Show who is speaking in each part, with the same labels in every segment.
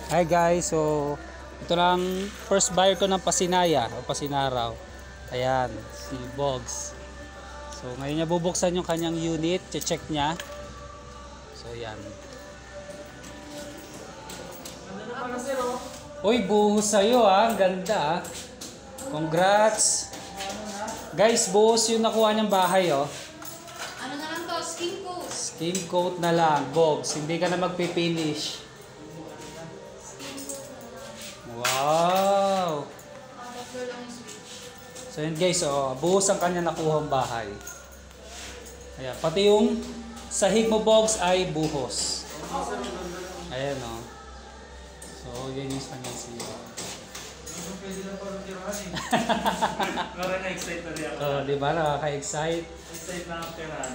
Speaker 1: Hi guys, so ito lang first buyer ko ng Pasinaya o Pasinaraw. Ayan, si Bogs. So ngayon niya bubuksan yung kanyang unit, check niya. So yan. Uy, buhos sa'yo ang ganda ah. Congrats. Guys, buhos yung nakuha niyang bahay oh.
Speaker 2: Ano na lang to? Skin coat.
Speaker 1: Skin coat na lang, Bogs. Hindi ka na magpipinish. Wow! So yun guys, oh, buhos ang kanya nakuhang bahay. Ayan, pati yung sahig mo Bogs ay buhos. Ayan oh. So yun yung kanya siya.
Speaker 3: Pwede na parang tirahan eh. Parang na-excite na rin ako.
Speaker 1: Oh, di ba? Nakaka-excite.
Speaker 3: Excite na ang tirahan.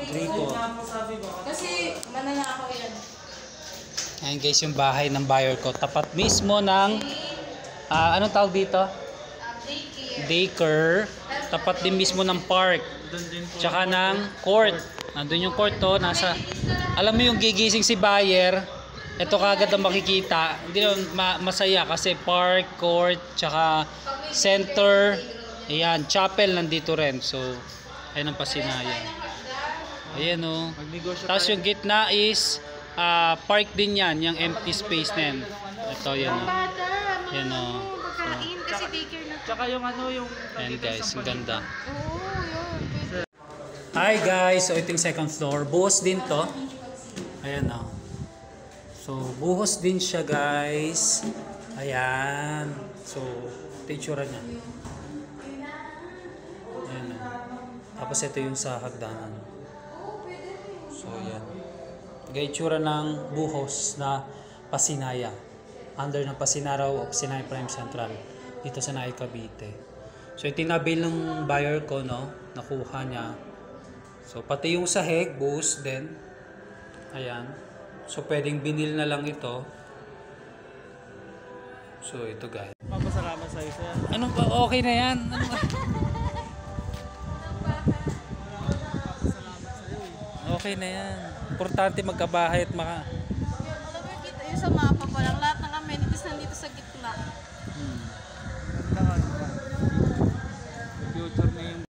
Speaker 1: Gripo.
Speaker 2: Kasi mananakaw yan.
Speaker 1: Ayan guys, yung bahay ng buyer ko. Tapat mismo ng, anong tawag dito?
Speaker 2: Daycare.
Speaker 1: Daycare. Tapat din mismo ng park. Tsaka ng court. Nandun yung court to. Nasa, alam mo yung gigising si buyer. Ito kagad ang makikita. Hindi naman masaya kasi park, court, tsaka center. Ayan, chapel nandito rin. So, ayun ang Pasinaya. Ayan o. Tapos yung gitna is park din yan, yung empty space na yan. Ito yan o. Yan o.
Speaker 2: Pagkain kasi daycare na.
Speaker 3: Tsaka yung ano yung...
Speaker 1: Ayan guys, ang ganda.
Speaker 2: Oo, yun.
Speaker 1: Hi guys, so ito yung second floor. Buhos din to. Ayan o. So, buhos din siya guys. Ayan. So, ito yung tsura niya. Ayan o. Tapos ito yung sa hagdanan. So, ayan. Gaya tsura ng buhos na Pasinaya. Under ng Pasinaraw o Pasinaya Prime Central. Dito sa Naay, Cavite. So, itinabil ng buyer ko, no? Nakuha niya. So, pati yung sahig, buhos din. Ayan. So, pwedeng binil na lang ito. So, ito guys.
Speaker 3: Papasalamat sa'yo sir.
Speaker 1: Ano ba? Okay na yan. Ano ba? Okay na yan. Importante magkabahay at maka...
Speaker 2: Alam mo, kita yung sa mapa pa lang. Lahat ng amenities nandito sa gitna.
Speaker 3: Future na yung